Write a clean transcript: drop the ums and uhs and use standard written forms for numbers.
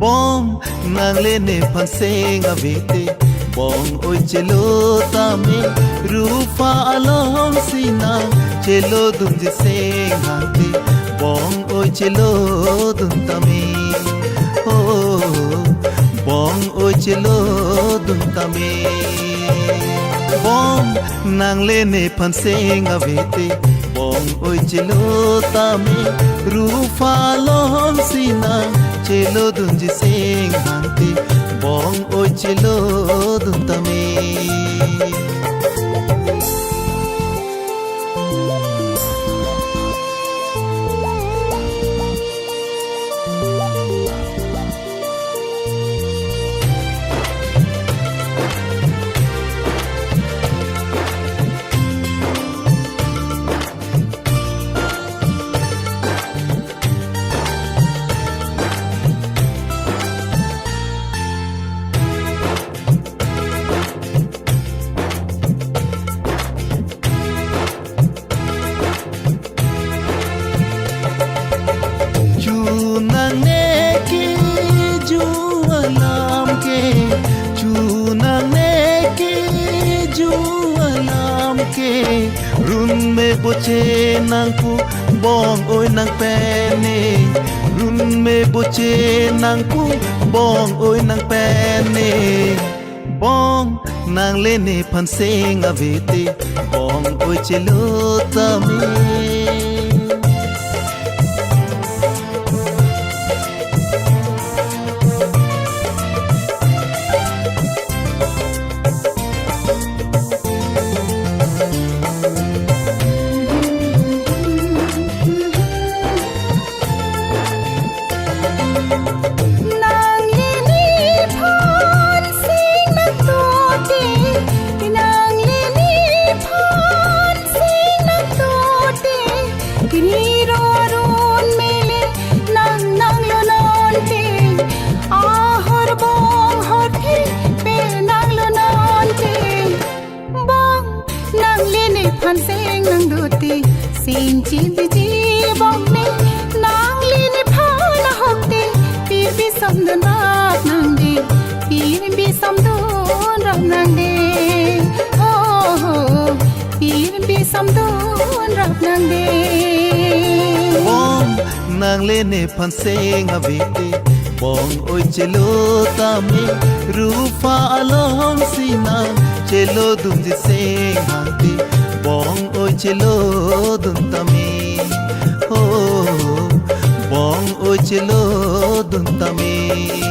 bom nang lene panseng avete bong oi chelo tame rufa alom sina chelo dum je seng hante bong oi chelo dum tame oh bong oi chelo dum tame bom nang lene panseng avete bong oi chelo tame rufa alom sina chelo dum je seng hante bong oi chelo dum tame run me boche nang pu bong oi nang pene run me boche nang pu bong oi nang pene bong nang lene panseng avete bong oi chelo tame Sin chi ji bong ne nang li ne pha na hokte pir bi sam don rat nang de pir bi sam don rat nang de oh pir bi sam don rat nang de bong nang lene panseng avete bong oi chelo tame rufa alom sina chelo dum je seng hante bong oi chelo dum tame oh bong oi chelo dum tame